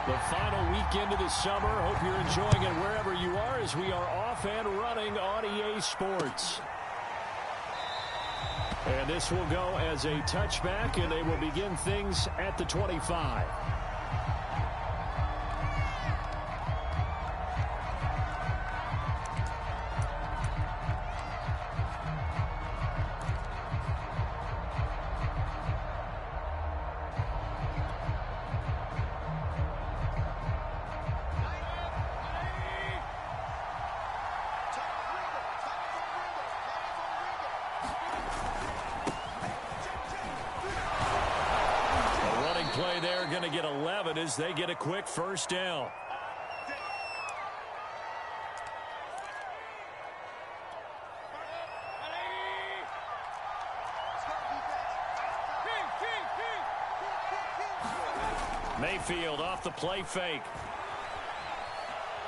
The final weekend of the summer. Hope you're enjoying it wherever you are as we are off and running on EA Sports. And this will go as a touchback, and they will begin things at the 25. Play there, going to get 11 as they get a quick first down. Mayfield off the play fake.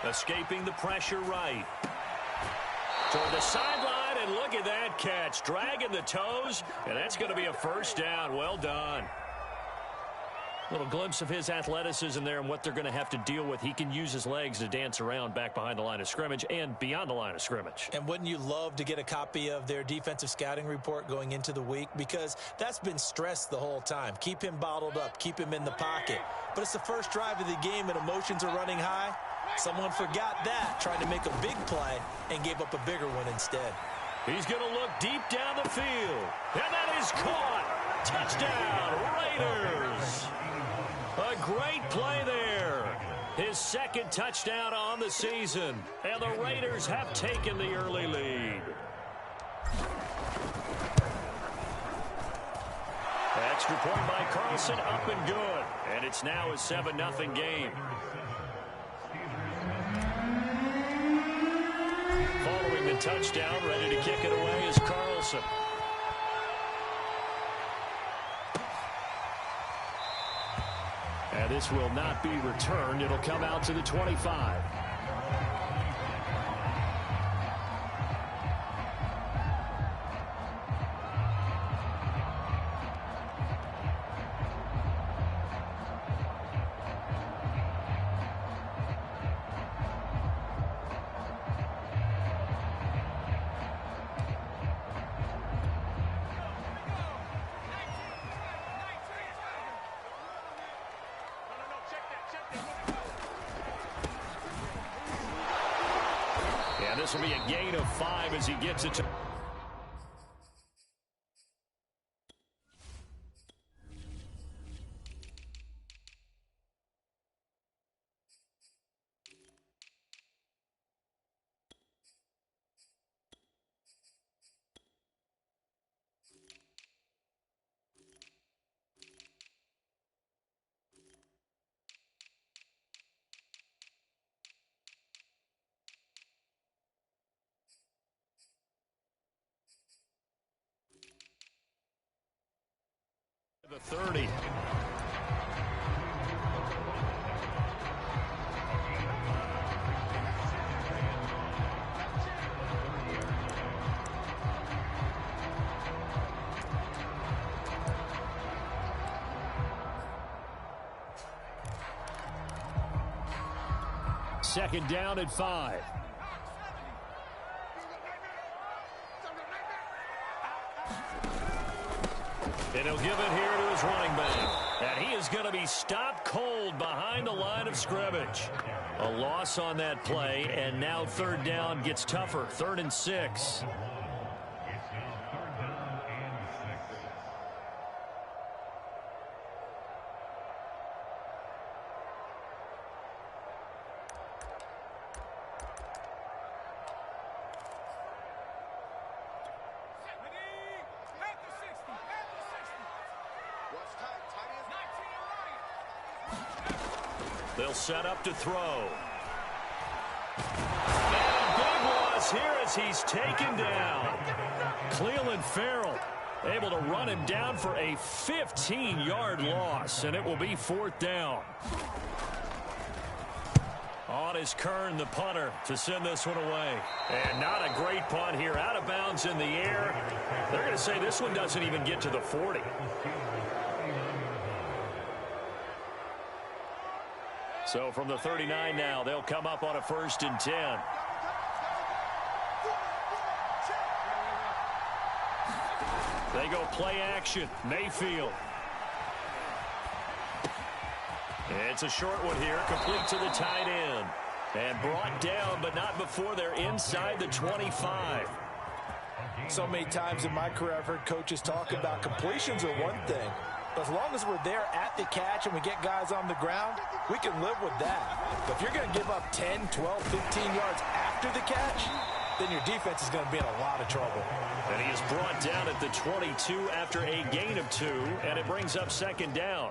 Escaping the pressure right. Toward the sideline, and look at that catch. Dragging the toes, and that's going to be a first down. Well done. Little glimpse of his athleticism there and what they're going to have to deal with. He can use his legs to dance around back behind the line of scrimmage and beyond the line of scrimmage. And wouldn't you love to get a copy of their defensive scouting report going into the week? Because that's been stressed the whole time. Keep him bottled up. Keep him in the pocket. But it's the first drive of the game and emotions are running high. Someone forgot that, trying to make a big play and gave up a bigger one instead. He's going to look deep down the field. And that is caught. Touchdown, Raiders. A great play there. His second touchdown on the season. And the Raiders have taken the early lead. Extra point by Carlson, up and good. And it's now a 7-0 game. Following the touchdown, ready to kick it away is Carlson. And this will not be returned. It'll come out to the 25. This will be a gain of 5 as he gets it to... the 30. Second down at 5. And he'll give it here to his running back. And he is going to be stopped cold behind the line of scrimmage. A loss on that play, and now third down gets tougher. 3rd and 6. They'll set up to throw. And a big loss here as he's taken down. Clelin Ferrell able to run him down for a 15-yard loss, and it will be 4th down. On is Kern, the punter, to send this one away. And not a great punt here. Out of bounds in the air. They're going to say this one doesn't even get to the 40. So from the 39 now, they'll come up on a 1st and 10. They go play action. Mayfield. It's a short one here, complete to the tight end. And brought down, but not before they're inside the 25. So many times in my career, I've heard coaches talk about completions are one thing. But as long as we're there at the catch and we get guys on the ground, we can live with that. But if you're going to give up 10, 12, 15 yards after the catch, then your defense is going to be in a lot of trouble. And he is brought down at the 22 after a gain of 2, and it brings up 2nd down.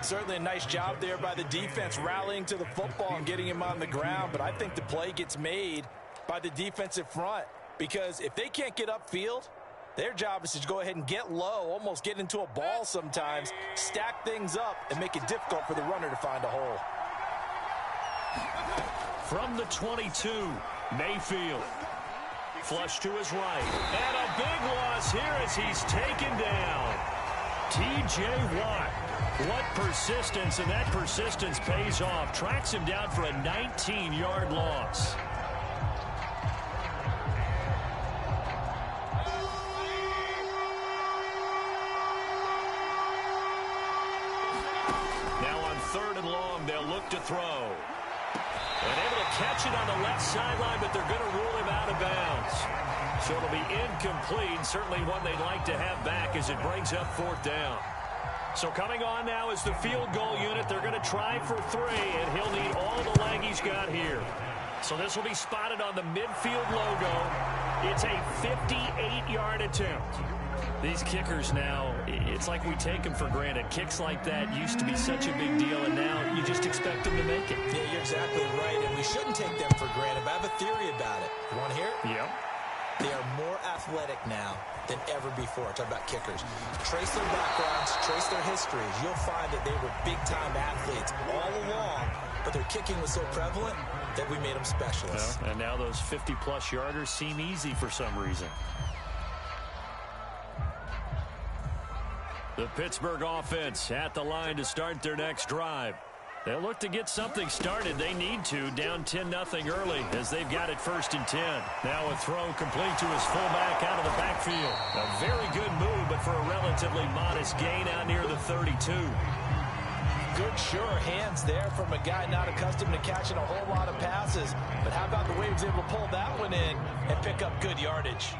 Certainly a nice job there by the defense rallying to the football and getting him on the ground, but I think the play gets made by the defensive front because if they can't get upfield, their job is to go ahead and get low, almost get into a ball sometimes, stack things up, and make it difficult for the runner to find a hole. From the 22, Mayfield. Flush to his right. And a big loss here as he's taken down. T.J. Watt. What persistence, and that persistence pays off. Tracks him down for a 19-yard loss. Now on 3rd and long, they'll look to throw. And able to catch it on the left sideline, but they're going to rule him out of bounds. So it'll be incomplete, certainly one they'd like to have back as it brings up 4th down. So coming on now is the field goal unit. They're going to try for 3, and he'll need all the leg he's got here. So this will be spotted on the midfield logo. It's a 58-yard attempt. These kickers now, it's like we take them for granted. Kicks like that used to be such a big deal, and now you just expect them to make it. Yeah, you're exactly right, and we shouldn't take them for granted, but I have a theory about it. You want to hear it? Yep. They are more athletic now than ever before. Talk about kickers. Trace their backgrounds, trace their histories. You'll find that they were big-time athletes all along, but their kicking was so prevalent that we made them specialists. Well, and now those 50-plus yarders seem easy for some reason. The Pittsburgh offense at the line to start their next drive. They'll look to get something started. They need to, down 10-0 early as they've got it 1st and 10. Now a throw complete to his fullback out of the backfield. A very good move, but for a relatively modest gain out near the 32. Good, sure hands there from a guy not accustomed to catching a whole lot of passes. But how about the way he was able to pull that one in and pick up good yardage?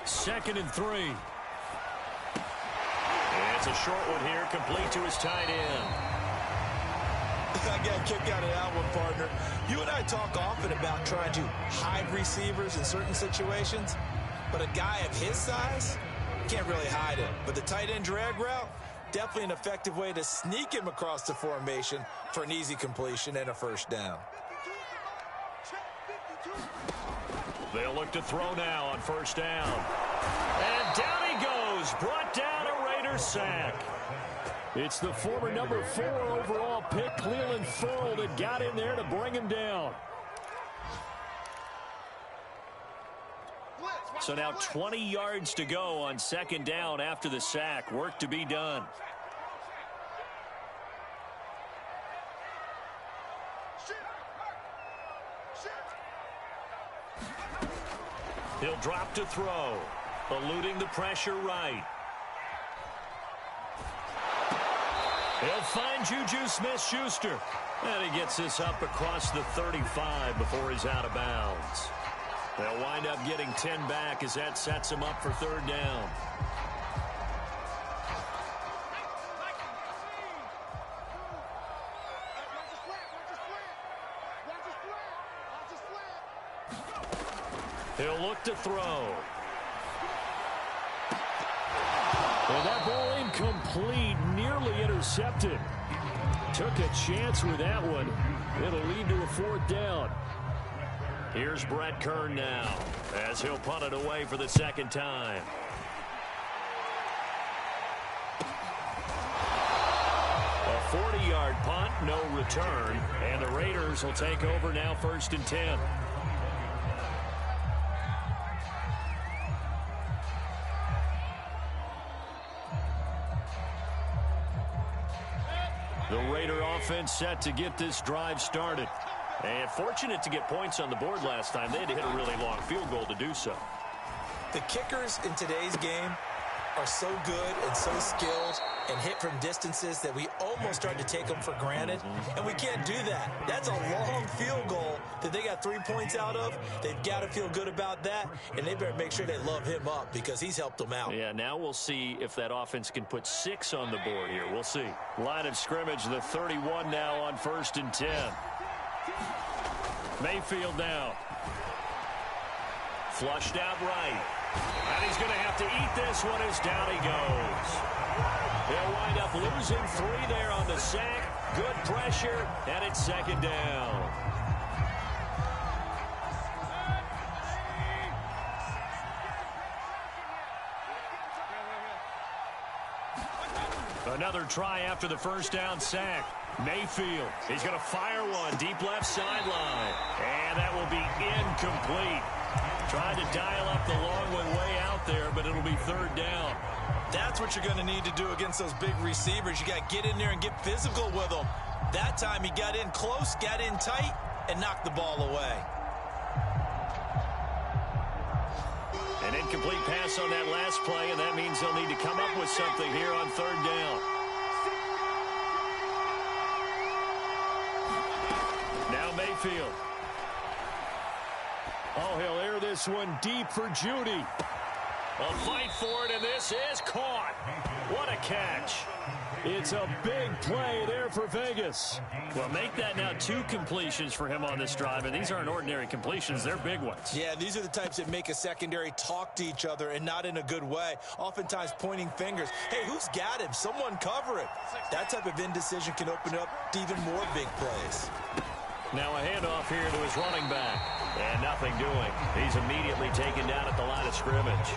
Second and 3. It's a short one here, complete to his tight end. I got a kick out of that one, partner. You and I talk often about trying to hide receivers in certain situations, but a guy of his size can't really hide it. But the tight end drag route, definitely an effective way to sneak him across the formation for an easy completion and a 1st down. They'll look to throw now on 1st down. And down he goes. Brought down a Raider sack. It's the former number 4 overall pick, Clelin Ferrell, that got in there to bring him down. So now 20 yards to go on 2nd down after the sack. Work to be done. He'll drop to throw, eluding the pressure right. He'll find Juju Smith-Schuster. And he gets this up across the 35 before he's out of bounds. They'll wind up getting 10 back as that sets him up for 3rd down. He'll look to throw. And that ball incomplete, nearly intercepted. Took a chance with that one. It'll lead to a 4th down. Here's Brett Kern now as he'll punt it away for the 2nd time. A 40-yard punt, no return. And the Raiders will take over now 1st and 10. The Raider offense set to get this drive started. And fortunate to get points on the board last time. They had to hit a really long field goal to do so. The kickers in today's game are so good and so skilled and hit from distances that we almost start to take them for granted. And we can't do that. That's a long field goal that they got 3 points out of. They've got to feel good about that, and they better make sure they love him up because he's helped them out. Yeah, now we'll see if that offense can put 6 on the board here. We'll see. Line of scrimmage, the 31 now on 1st and 10. Mayfield now. Flushed out right. And he's going to have to eat this one as down he goes. They'll wind up losing 3 there on the sack. Good pressure, and it's 2nd down. Another try after the 1st down sack. Mayfield, he's going to fire one deep left sideline. And that will be incomplete. Tried to dial up the long one way out there, but it'll be 3rd down. That's what you're going to need to do against those big receivers. You got to get in there and get physical with them. That time he got in close, got in tight, and knocked the ball away. An incomplete pass on that last play, and that means they'll need to come up with something here on 3rd down. Now Mayfield. Oh, he'll air this one deep for Judy. A fight for it, and this is caught. What a catch. It's a big play there for Vegas. Well, make that now 2 completions for him on this drive, and these aren't ordinary completions. They're big ones. Yeah, these are the types that make a secondary talk to each other and not in a good way. Oftentimes pointing fingers. Hey, who's got him? Someone cover it. That type of indecision can open up to even more big plays. Now a handoff here to his running back. And nothing doing. He's immediately taken down at the line of scrimmage.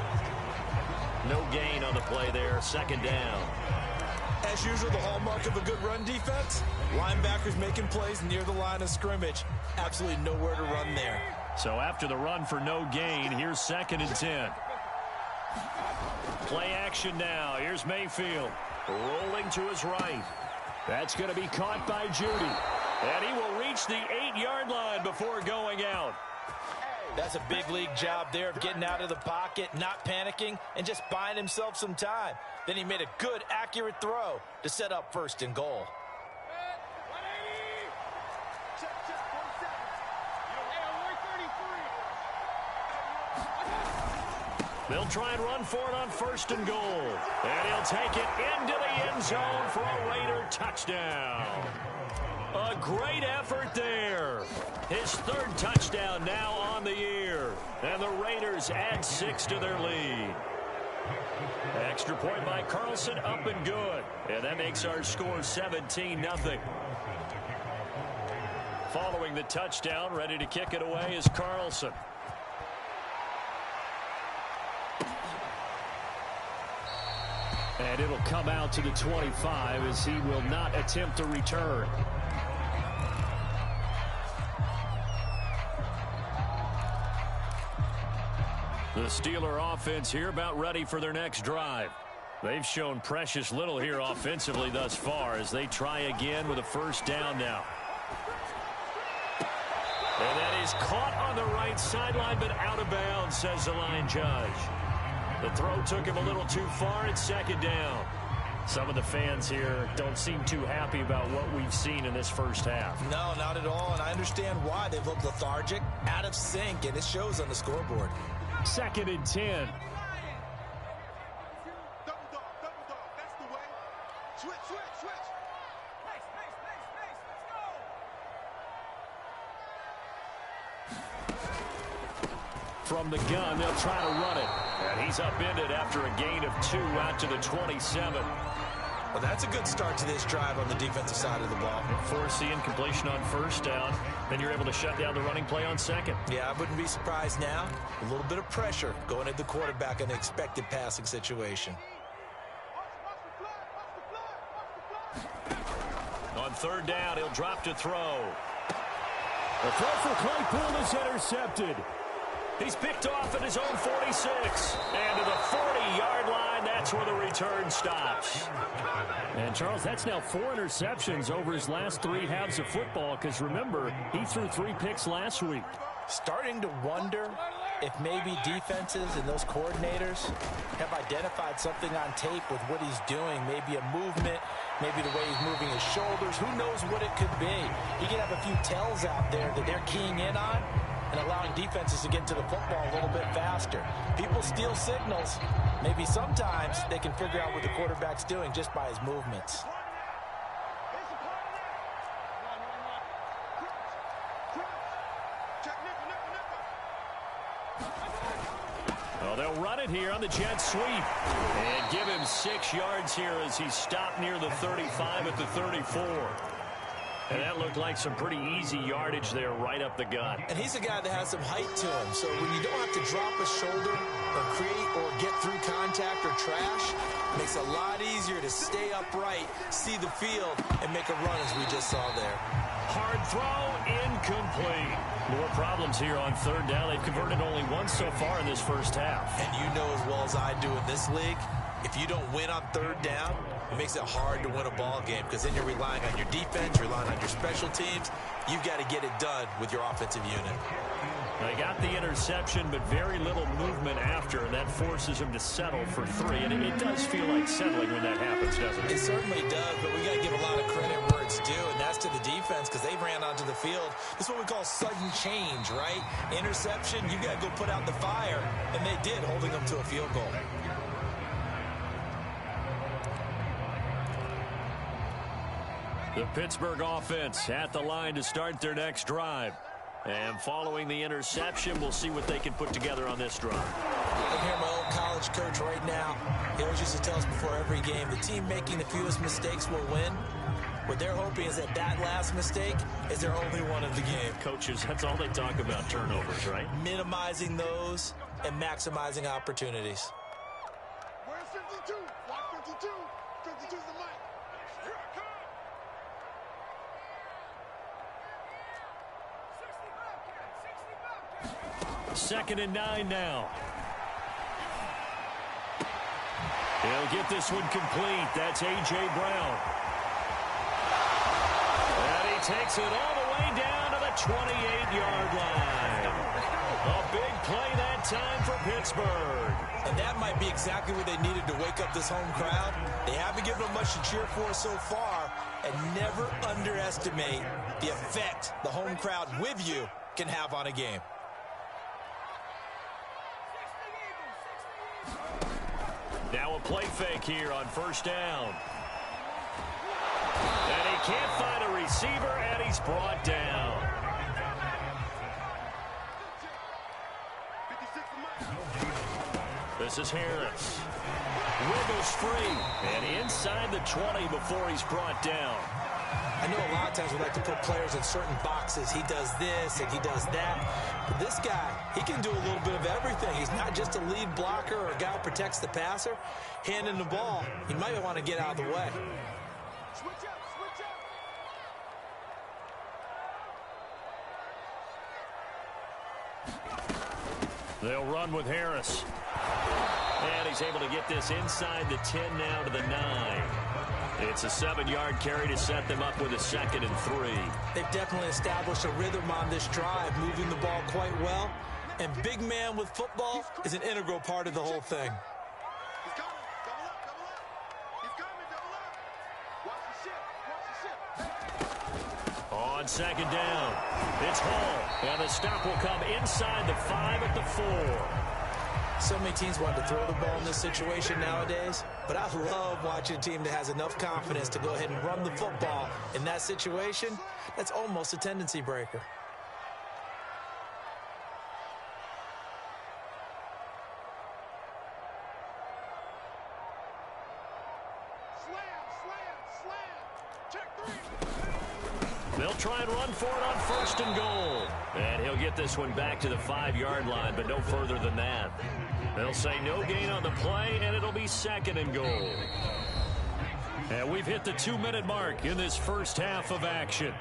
No gain on the play there. 2nd down. As usual, the hallmark of a good run defense, linebackers making plays near the line of scrimmage. Absolutely nowhere to run there. So after the run for no gain, here's 2nd and 10. Play action now. Here's Mayfield. Rolling to his right. That's going to be caught by Judy. And he will reach the 8-yard line before going out. That's a big league job there of getting out of the pocket, not panicking, and just buying himself some time. Then he made a good, accurate throw to set up 1st and goal. They'll try and run for it on 1st and goal. And he'll take it into the end zone for a Raider touchdown. A great effort there. His 3rd touchdown now on the year. And the Raiders add 6 to their lead. Extra point by Carlson, up and good. And that makes our score 17-0. Following the touchdown, ready to kick it away is Carlson. And it'll come out to the 25 as he will not attempt a return. The Steeler offense here about ready for their next drive. They've shown precious little here offensively thus far as they try again with a 1st down now. And that is caught on the right sideline but out of bounds, says the line judge. The throw took him a little too far. It's 2nd down. Some of the fans here don't seem too happy about what we've seen in this 1st half. No, not at all, and I understand why. They've looked lethargic, out of sync, and it shows on the scoreboard. 2nd and 10. From the gun, they'll try to run it. And he's upended after a gain of 2 out to the 27. Well, that's a good start to this drive on the defensive side of the ball. Force the incompletion on 1st down. Then you're able to shut down the running play on 2nd. Yeah, I wouldn't be surprised now. A little bit of pressure going at the quarterback in an expected passing situation. On 3rd down, he'll drop to throw. The throw for Claypool is intercepted. He's picked off at his own 46. And to the 40-yard line, that's where the return stops. And, Charles, that's now 4 interceptions over his last 3 halves of football because, remember, he threw 3 picks last week. Starting to wonder if maybe defenses and those coordinators have identified something on tape with what he's doing. Maybe a movement, maybe the way he's moving his shoulders. Who knows what it could be? He could have a few tells out there that they're keying in on and allowing defenses to get to the football a little bit faster. People steal signals. Maybe sometimes they can figure out what the quarterback's doing just by his movements. Well, they'll run it here on the jet sweep and give him 6 yards here as he stopped near the 35 at the 34. And that looked like some pretty easy yardage there right up the gut. And he's a guy that has some height to him. So when you don't have to drop a shoulder or create or get through contact or trash, it makes it a lot easier to stay upright, see the field, and make a run as we just saw there. Hard throw, incomplete. More problems here on 3rd down. They've converted only once so far in this first half. And you know as well as I do in this league, if you don't win on 3rd down, it makes it hard to win a ball game because then you're relying on your defense, you're relying on your special teams. You've got to get it done with your offensive unit. They got the interception, but very little movement after, and that forces him to settle for 3. And it does feel like settling when that happens, doesn't it? It certainly does, but we got to give a lot of credit where it's due, and that's to the defense because they ran onto the field. This is what we call sudden change, right? Interception, you got to go put out the fire, and they did, holding them to a field goal. The Pittsburgh offense at the line to start their next drive. And following the interception, we'll see what they can put together on this drive. I hear my old college coach right now. He always used to tell us before every game, the team making the fewest mistakes will win. What they're hoping is that that last mistake is their only one of the game. Coaches, that's all they talk about, turnovers, right? Minimizing those and maximizing opportunities. Where's 52? Block 52. 52's the mic. Here I come. 2nd and 9 now. He'll get this one complete. That's A.J. Brown. And he takes it all the way down to the 28-yard line. A big play that time for Pittsburgh. And that might be exactly what they needed to wake up this home crowd. They haven't given them much to cheer for so far. And never underestimate the effect the home crowd with you can have on a game. Now a play fake here on 1st down. And he can't find a receiver, and he's brought down. This is Harris. Wiggles free, and inside the 20 before he's brought down. I know a lot of times we like to put players in certain boxes. He does this and he does that. But this guy, he can do a little bit of everything. He's not just a lead blocker or a guy who protects the passer. Handing the ball, he might want to get out of the way. Switch up, switch up. They'll run with Harris. And he's able to get this inside the 10 now to the 9. It's a 7-yard carry to set them up with a 2nd and 3. They've definitely established a rhythm on this drive, moving the ball quite well. And big man with football is an integral part of the whole thing. He's coming. Double up, double up. He's coming, double up. Watch the ship, watch the ship. On 2nd down, it's Hall. And the stop will come inside the 5 at the 4. So many teams want to throw the ball in this situation nowadays, but I love watching a team that has enough confidence to go ahead and run the football. In that situation, that's almost a tendency breaker. Slam. Check 3. They'll try and run for it on 1st and goal. And he'll get this one back to the 5-yard line, but no further than that. They'll say no gain on the play, and it'll be 2nd and goal. And we've hit the 2-minute mark in this first half of action.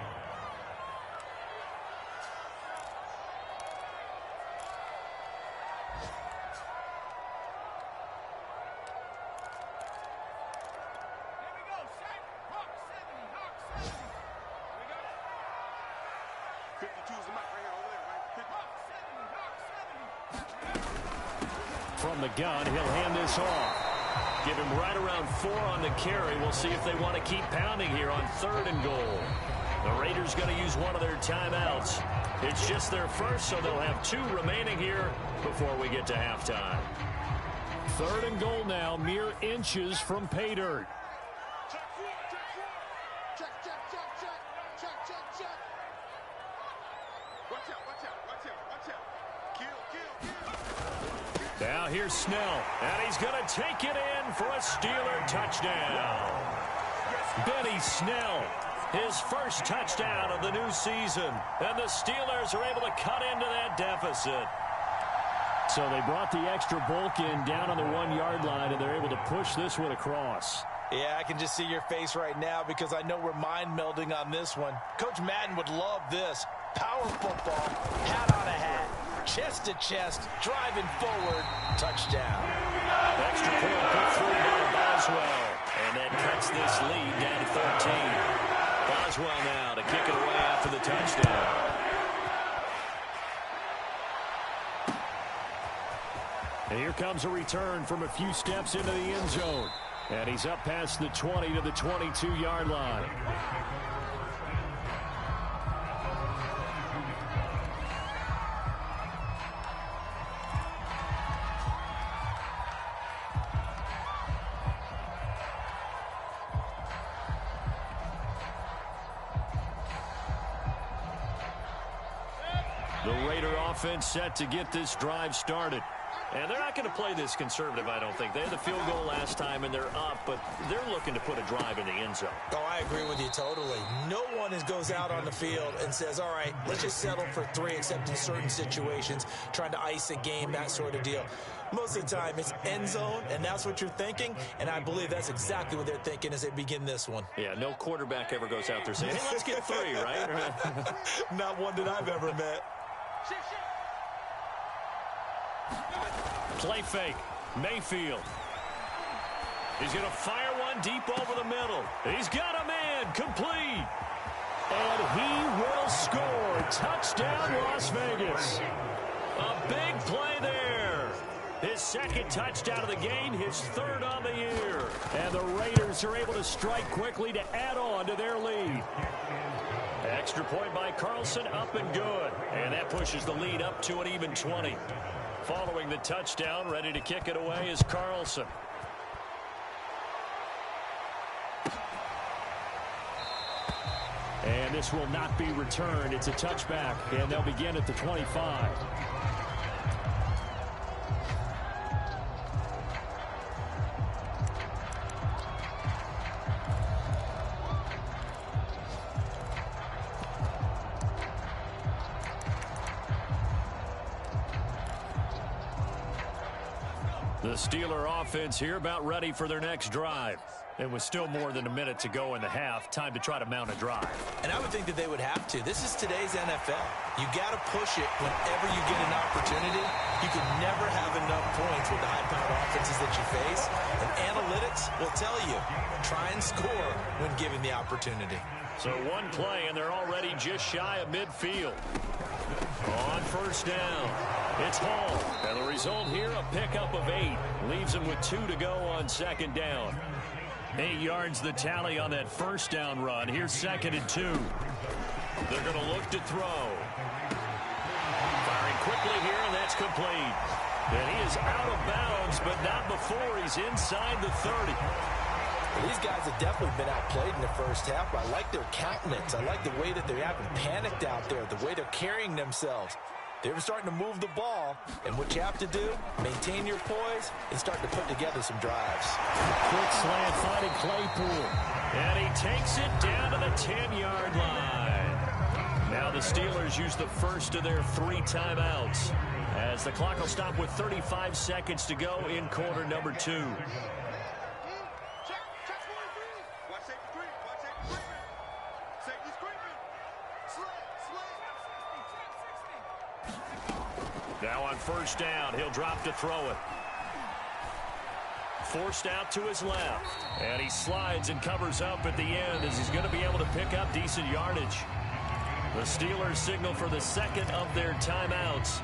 52 is the mic right here, over there, right? From the gun, he'll hand this off. Give him right around 4 on the carry. We'll see if they want to keep pounding here on 3rd and goal. The Raiders going to use one of their timeouts. It's just their first, so they'll have 2 remaining here before we get to halftime. 3rd and goal now, mere inches from pay dirt. Check 4, check 4. Check, check, check, check. Check, check, check. Watch out, watch out, watch out, watch out. Kill, kill, kill. Now here's Snell, and he's going to take it in for a Steeler touchdown. Benny Snell, his first touchdown of the new season, and the Steelers are able to cut into that deficit. So they brought the extra bulk in down on the 1-yard line, and they're able to push this one across. Yeah, I can just see your face right now because I know we're mind melding on this one. Coach Madden would love this. Power football, hat on a hat, chest to chest, driving forward, touchdown. Extra point put through by Boswell, and that cuts this lead down to 13. Boswell now to kick it away after the touchdown. And here comes a return from a few steps into the end zone. And he's up past the 20 to the 22-yard line. The Raider offense set to get this drive started. And they're not going to play this conservative, I don't think. They had the field goal last time, and they're up, but they're looking to put a drive in the end zone. Oh, I agree with you totally. No one goes out on the field and says, all right, let's just settle for 3, except in certain situations, trying to ice a game, that sort of deal. Most of the time, it's end zone, and that's what you're thinking, and I believe that's exactly what they're thinking as they begin this one. Yeah, no quarterback ever goes out there saying, hey, let's get 3, right? Not one that I've ever met. Play fake. Mayfield. He's going to fire one deep over the middle. He's got a man. Complete. And he will score. Touchdown, Las Vegas. A big play there. His second touchdown of the game, his 3rd on the year. And the Raiders are able to strike quickly to add on to their lead. Extra point by Carlson, up and good. And that pushes the lead up to an even 20. Following the touchdown, ready to kick it away is Carlson. And this will not be returned. It's a touchback, and they'll begin at the 25. The Steeler offense here about ready for their next drive. And with still more than a minute to go in the half, time to try to mount a drive. And I would think that they would have to. This is today's NFL. You got to push it whenever you get an opportunity. You can never have enough points with the high-powered offenses that you face. And analytics will tell you, try and score when given the opportunity. So one play, and they're already just shy of midfield. On 1st down, it's Hall. And the result here, a pickup of 8. Leaves him with 2 to go on 2nd down. 8 yards the tally on that 1st down run. Here's 2nd and 2. They're going to look to throw. Firing quickly here, and that's complete. And he is out of bounds, but not before he's inside the 30. These guys have definitely been outplayed in the first half. I like their countenance. I like the way that they haven't panicked out there, the way they're carrying themselves. They're starting to move the ball, and what you have to do, maintain your poise and start to put together some drives. Quick slant finding Claypool, and he takes it down to the 10-yard line. Now the Steelers use the first of their 3 timeouts as the clock will stop with 35 seconds to go in quarter number 2. Now on 1st down, he'll drop to throw it. Forced out to his left. And he slides and covers up at the end as he's going to be able to pick up decent yardage. The Steelers signal for the second of their timeouts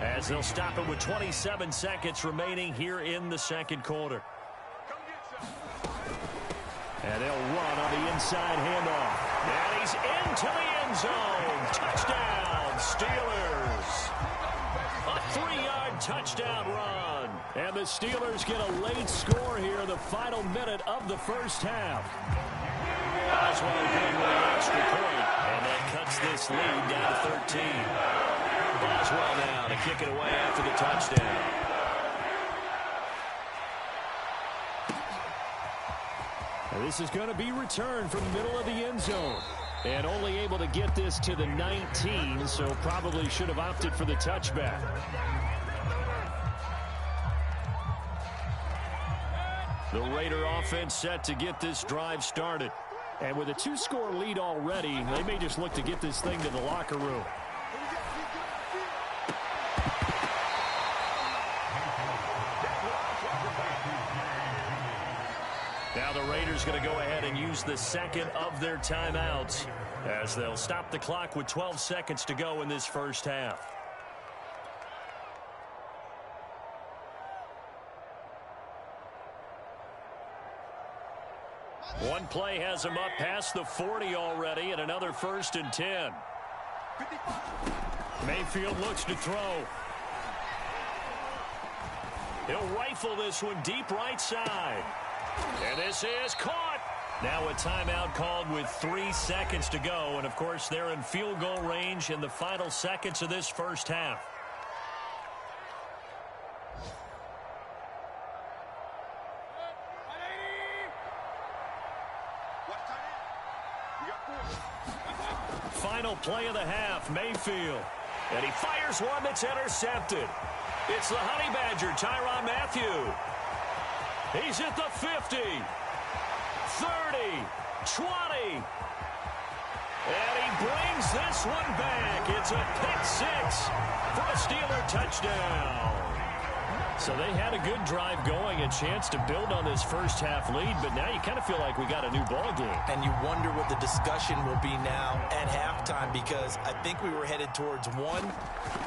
as they'll stop it with 27 seconds remaining here in the second quarter. And they'll run on the inside handoff. And he's into the end zone. Touchdown, Steelers. A 3-yard touchdown run. And the Steelers get a late score here in the final minute of the first half. Boswell good with an extra point. And that cuts this lead down to 13. Boswell now to kick it away after the touchdown. This is going to be returned from the middle of the end zone. And only able to get this to the 19, so probably should have opted for the touchback. The Raider offense set to get this drive started. And with a 2-score lead already, they may just look to get this thing to the locker room. Now the Raiders going to go ahead and use the second of their timeouts as they'll stop the clock with 12 seconds to go in this first half. One play has him up past the 40 already, and another 1st and 10. Mayfield looks to throw. He'll rifle this one deep right side. And this is caught. Now a timeout called with 3 seconds to go. And, of course, they're in field goal range in the final seconds of this first half. Final play of the half, Mayfield. And he fires one that's intercepted. It's the Honey Badger, Tyrann Mathieu. He's at the 50, 30, 20. And he brings this one back. It's a pick six for a Steeler touchdown. So they had a good drive going, a chance to build on this first half lead, but now you kind of feel like we got a new ball game. And you wonder what the discussion will be now at halftime, because I think we were headed towards one.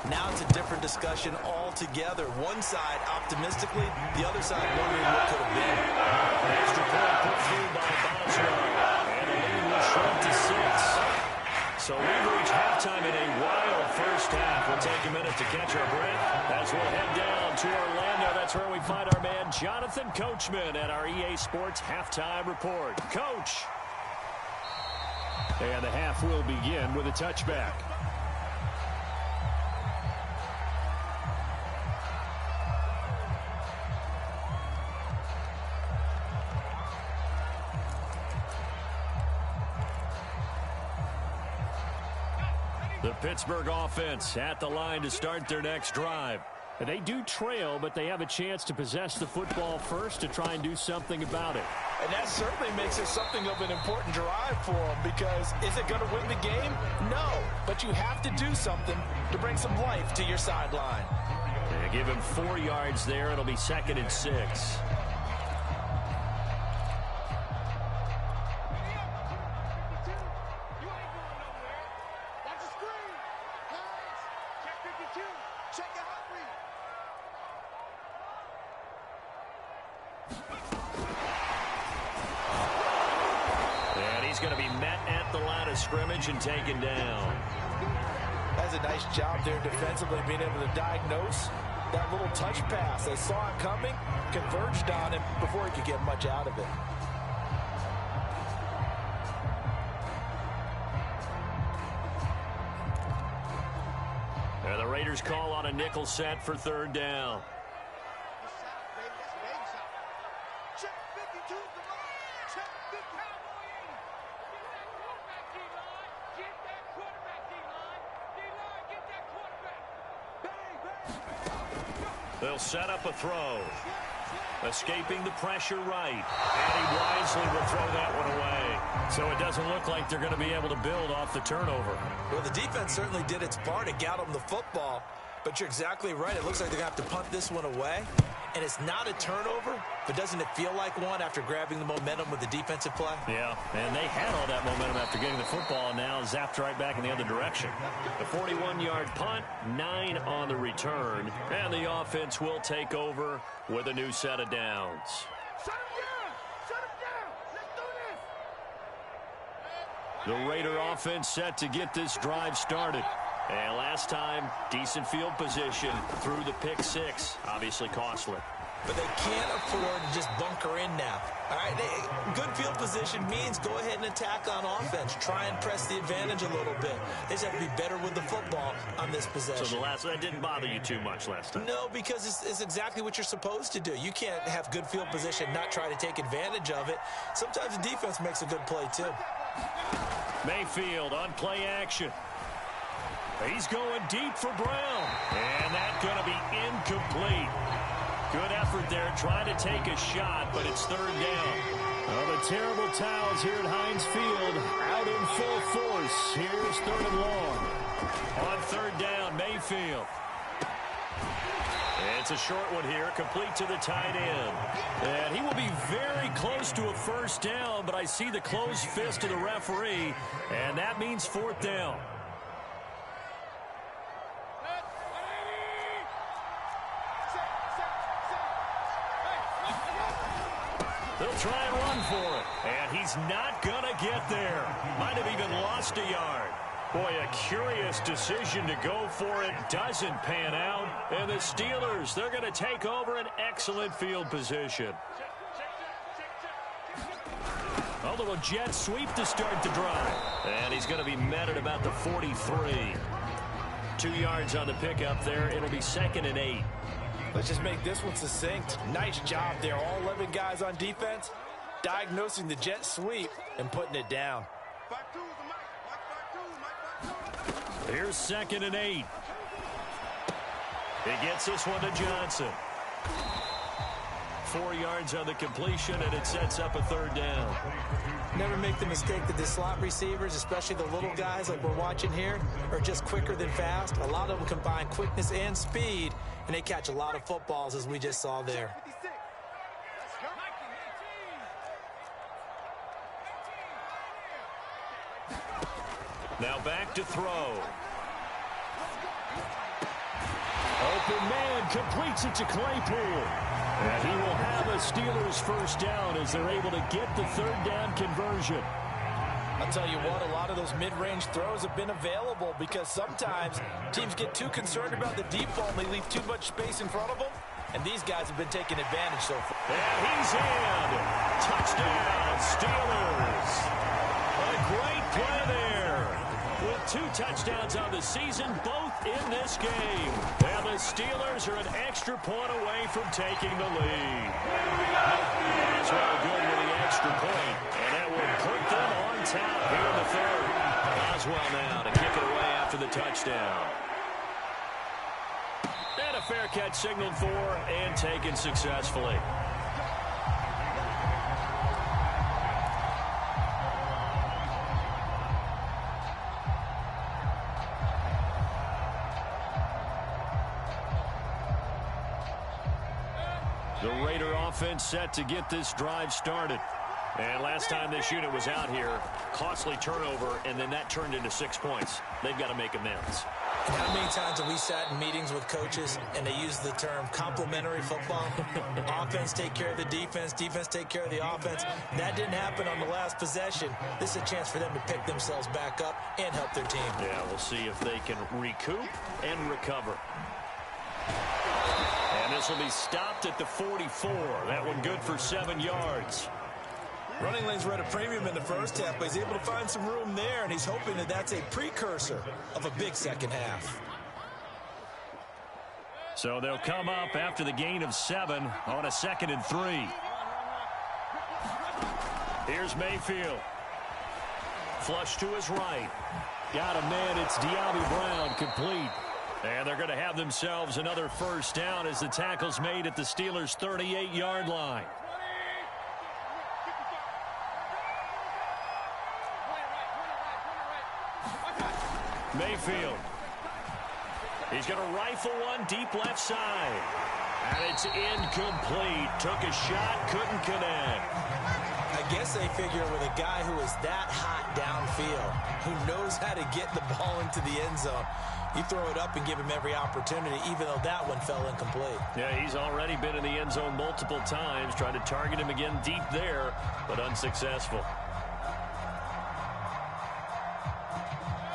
Now it's a different discussion altogether. One side optimistically, the other side wondering what could have been. An extra point put through by Boswell, and the lead will shrink to 6. So we've reached halftime in a wild first half. We'll take a minute to catch our breath as we'll head down to Orlando. That's where we find our man Jonathan Coachman at our EA Sports Halftime Report. Coach. And the half will begin with a touchback. The Pittsburgh offense at the line to start their next drive. They do trail, but they have a chance to possess the football first to try and do something about it. And that certainly makes it something of an important drive for them, because is it going to win the game? No, but you have to do something to bring some life to your sideline. They give him 4 yards there. It'll be 2nd and 6. Scrimmage and taken down. That's a nice job there defensively, being able to diagnose that little touch pass. They saw it coming, converged on him before he could get much out of it. And the Raiders call on a nickel set for 3rd down. They'll set up a throw. Escaping the pressure right. And he wisely will throw that one away. So it doesn't look like they're going to be able to build off the turnover. Well, the defense certainly did its part to get them the football. But you're exactly right. It looks like they're going to have to punt this one away. and it's not a turnover, but doesn't it feel like one after grabbing the momentum with the defensive play? Yeah, and they had all that momentum after getting the football, and now zapped right back in the other direction. The 41-yard punt, 9 on the return, and the offense will take over with a new set of downs. Shut him down! Shut him down! Let's do this! The Raider offense set to get this drive started. And last time, decent field position through the pick 6. Obviously costly. But they can't afford to just bunker in now. All right, good field position means go ahead and attack on offense. Try and press the advantage a little bit. They just have to be better with the football on this possession. So that didn't bother you too much last time? No, because it's exactly what you're supposed to do. You can't have good field position, not try to take advantage of it. Sometimes the defense makes a good play, too. Mayfield on play action. He's going deep for Brown. And that's going to be incomplete. Good effort there trying to take a shot, but it's third down. Well, the terrible towels here at Heinz Field out in full force. Here's 3rd and long. On third down, Mayfield. It's a short one here, complete to the tight end. And he will be very close to a first down, but I see the closed fist of the referee, and that means 4th down. They'll try and run for it. And he's not going to get there. Might have even lost a yard. Boy, a curious decision to go for it. Doesn't pan out. And the Steelers, they're going to take over an excellent field position. A little jet sweep to start the drive. And he's going to be met at about the 43. 2 yards on the pickup there. It'll be 2nd and 8. Let's just make this one succinct. Nice job there. All 11 guys on defense diagnosing the jet sweep and putting it down. 5-2 is the Mike. Mike 5-2. Here's 2nd and 8. He gets this one to Johnson. 4 yards on the completion, and it sets up a third down. Never make the mistake that the slot receivers, especially the little guys like we're watching here, are just quicker than fast. A lot of them combine quickness and speed, and they catch a lot of footballs, as we just saw there. 56. Let's go. Now back to throw. Open man completes it to Claypool. And he will have a Steelers first down as they're able to get the third down conversion. I'll tell you what, a lot of those mid-range throws have been available because sometimes teams get too concerned about the deep ball and they leave too much space in front of them. And these guys have been taking advantage so far. And he's in. Touchdown, Steelers. A great play there. With 2 touchdowns on the season, both in this game. And the Steelers are an extra point away from taking the lead. Boswell good with the extra point, and that will put them on top here in the third. Boswell now to kick it away after the touchdown. And a fair catch signaled for and taken successfully. The Raider offense set to get this drive started. And last time this unit was out here, costly turnover, and then that turned into 6 points. They've got to make amends. And how many times have we sat in meetings with coaches and they use the term complementary football? Offense take care of the defense, defense take care of the offense. That didn't happen on the last possession. This is a chance for them to pick themselves back up and help their team. Yeah, we'll see if they can recoup and recover. And this will be stopped at the 44. That one good for 7 yards. Running lanes were at a premium in the first half, but he's able to find some room there, and he's hoping that that's a precursor of a big second half. So they'll come up after the gain of 7 on a 2nd and 3. Here's Mayfield. Flush to his right. Got a man. It's De'Ami Brown complete. And they're going to have themselves another first down as the tackle's made at the Steelers' 38-yard line. Mayfield. He's going to rifle one deep left side. And it's incomplete. Took a shot, couldn't connect. I guess they figure with a guy who is that hot downfield, who knows how to get the ball into the end zone, you throw it up and give him every opportunity, even though that one fell incomplete. Yeah, he's already been in the end zone multiple times, trying to target him again deep there, but unsuccessful.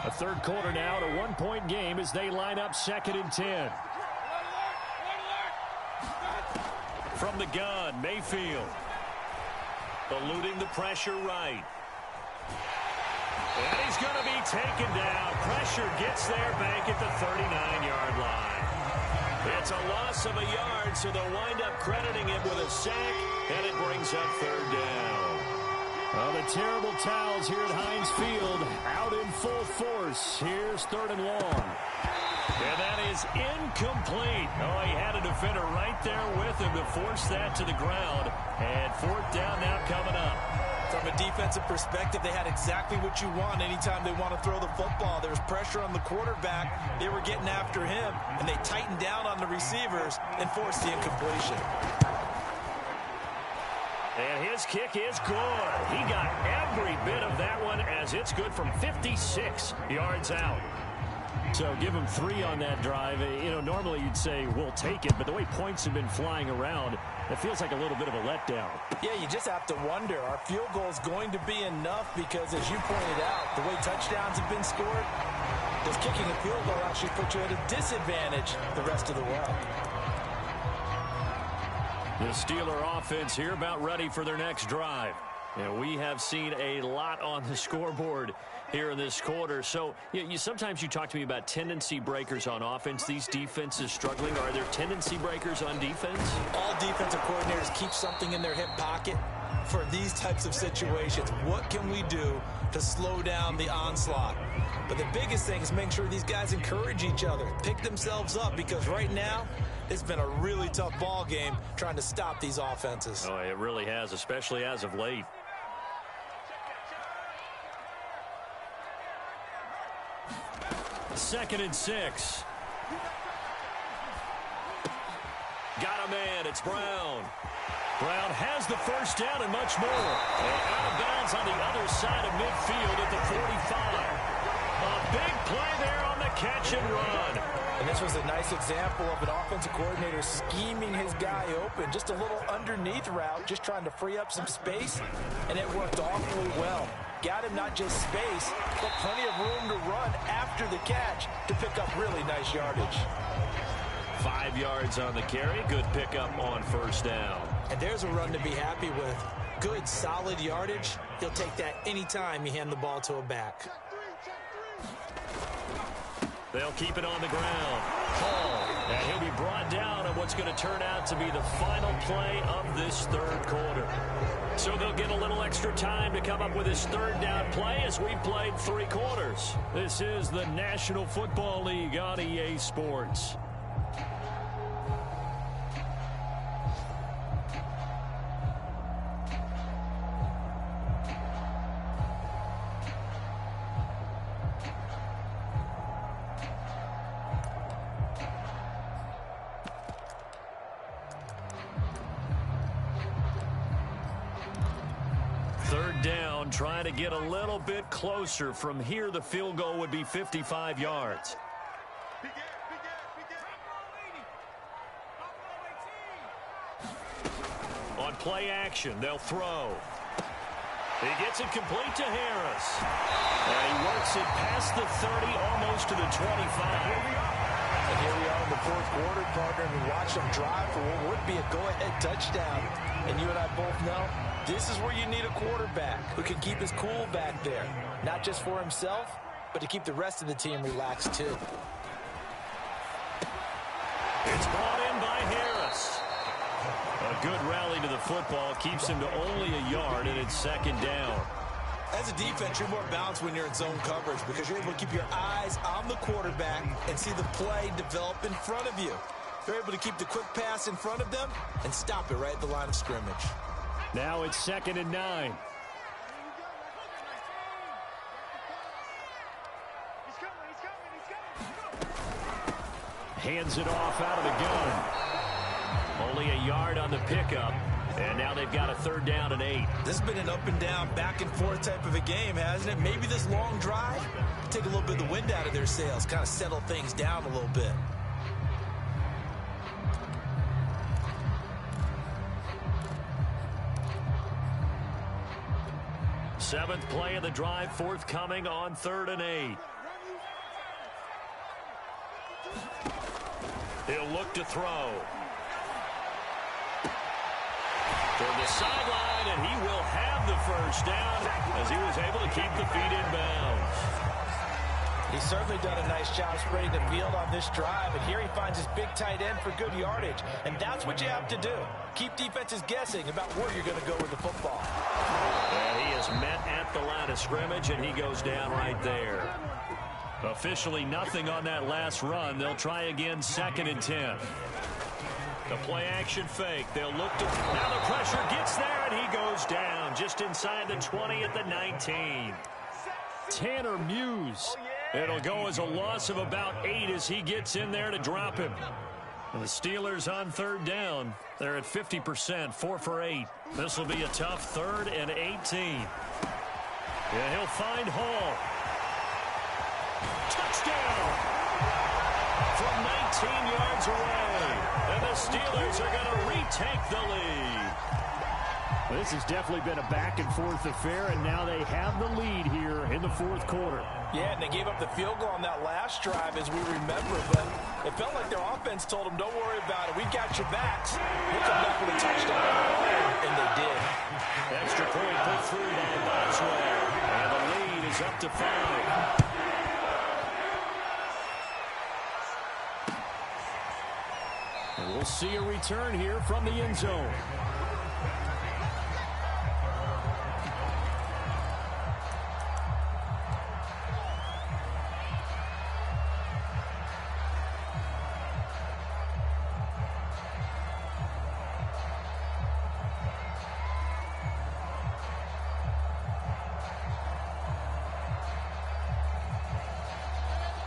A third quarter now, and a one-point game as they line up 2nd and 10. From the gun, Mayfield. Eluding the pressure right. And he's going to be taken down. Pressure gets there back at the 39-yard line. It's a loss of a yard, so they'll wind up crediting it with a sack, and it brings up 3rd down. Well, the terrible towels here at Heinz Field out in full force. Here's 3rd and long. And that is incomplete. Oh, he had a defender right there with him to force that to the ground. And 4th down now coming up. From a defensive perspective, they had exactly what you want anytime they want to throw the football. There was pressure on the quarterback. They were getting after him, and they tightened down on the receivers and forced the incompletion. And his kick is good. He got every bit of that one as it's good from 56 yards out. So give him 3 on that drive. You know, normally you'd say we'll take it, but the way points have been flying around, it feels like a little bit of a letdown. Yeah, you just have to wonder, are field goals going to be enough? Because as you pointed out, the way touchdowns have been scored, does kicking a field goal actually put you at a disadvantage the rest of the way? The Steeler offense here about ready for their next drive. And we have seen a lot on the scoreboard here in this quarter. So sometimes you talk to me about tendency breakers on offense. These defenses struggling. Are there tendency breakers on defense? All defensive coordinators keep something in their hip pocket for these types of situations. What can we do to slow down the onslaught? But the biggest thing is making sure these guys encourage each other, pick themselves up, because right now it's been a really tough ball game trying to stop these offenses. Oh, it really has, especially as of late. Second and 6. Got a man. It's Brown. Brown has the first down and much more. And out of bounds on the other side of midfield at the 45. A big play there on the catch and run. And this was a nice example of an offensive coordinator scheming his guy open. Just a little underneath route, just trying to free up some space, and it worked awfully well. Got him not just space, but plenty of room to run after the catch to pick up really nice yardage. 5 yards on the carry. Good pickup on first down. And there's a run to be happy with. Good, solid yardage. He'll take that anytime you hand the ball to a back. They'll keep it on the ground. Hall, and he'll be brought down on what's going to turn out to be the final play of this third quarter. So they'll get a little extra time to come up with his third down play as we played 3 quarters. This is the National Football League on EA Sports. Third down, trying to get a little bit closer. From here, the field goal would be 55 yards. On play action, they'll throw. He gets it complete to Harris. And he works it past the 30, almost to the 25. And here we are in the fourth quarter, partner, and we watch them drive for what would be a go-ahead touchdown. And you and I both know this is where you need a quarterback who can keep his cool back there. Not just for himself, but to keep the rest of the team relaxed too. It's brought in by Harris. A good rally to the football keeps him to only a yard, and it's second down. As a defense, you're more balanced when you're in zone coverage because you're able to keep your eyes on the quarterback and see the play develop in front of you. You're able to keep the quick pass in front of them and stop it right at the line of scrimmage. Now it's 2nd and 9. Hands it off out of the gun. Only a yard on the pickup. And now they've got a 3rd down and 8. This has been an up and down, back and forth type of a game, hasn't it? Maybe this long drive, take a little bit of the wind out of their sails, kind of settle things down a little bit. Seventh play of the drive forthcoming on 3rd and 8. He'll look to throw. Toward the sideline, and he will have the 1st down as he was able to keep the feet in bounds. He's certainly done a nice job spreading the field on this drive, and here he finds his big tight end for good yardage. And that's what you have to do. Keep defenses guessing about where you're going to go with the football. And he is met at the line of scrimmage, and he goes down right there. Officially nothing on that last run. They'll try again 2nd and 10. The play action fake. They'll look to... Now the pressure gets there, and he goes down just inside the 20 at the 19. Tanner Muse. It'll go as a loss of about 8 as he gets in there to drop him. And the Steelers on 3rd down. They're at 50%, 4 for 8. This will be a tough 3rd and 18. Yeah, he'll find Hall. Touchdown! From 19 yards away. And the Steelers are going to retake the lead. This has definitely been a back-and-forth affair, and now they have the lead here in the 4th quarter. Yeah, and they gave up the field goal on that last drive, as we remember, but it felt like their offense told them, don't worry about it. We've got your backs. We'll come back with a touchdown. And they did. Extra point put through by Boswell. And the lead is up to 5. And we'll see a return here from the end zone.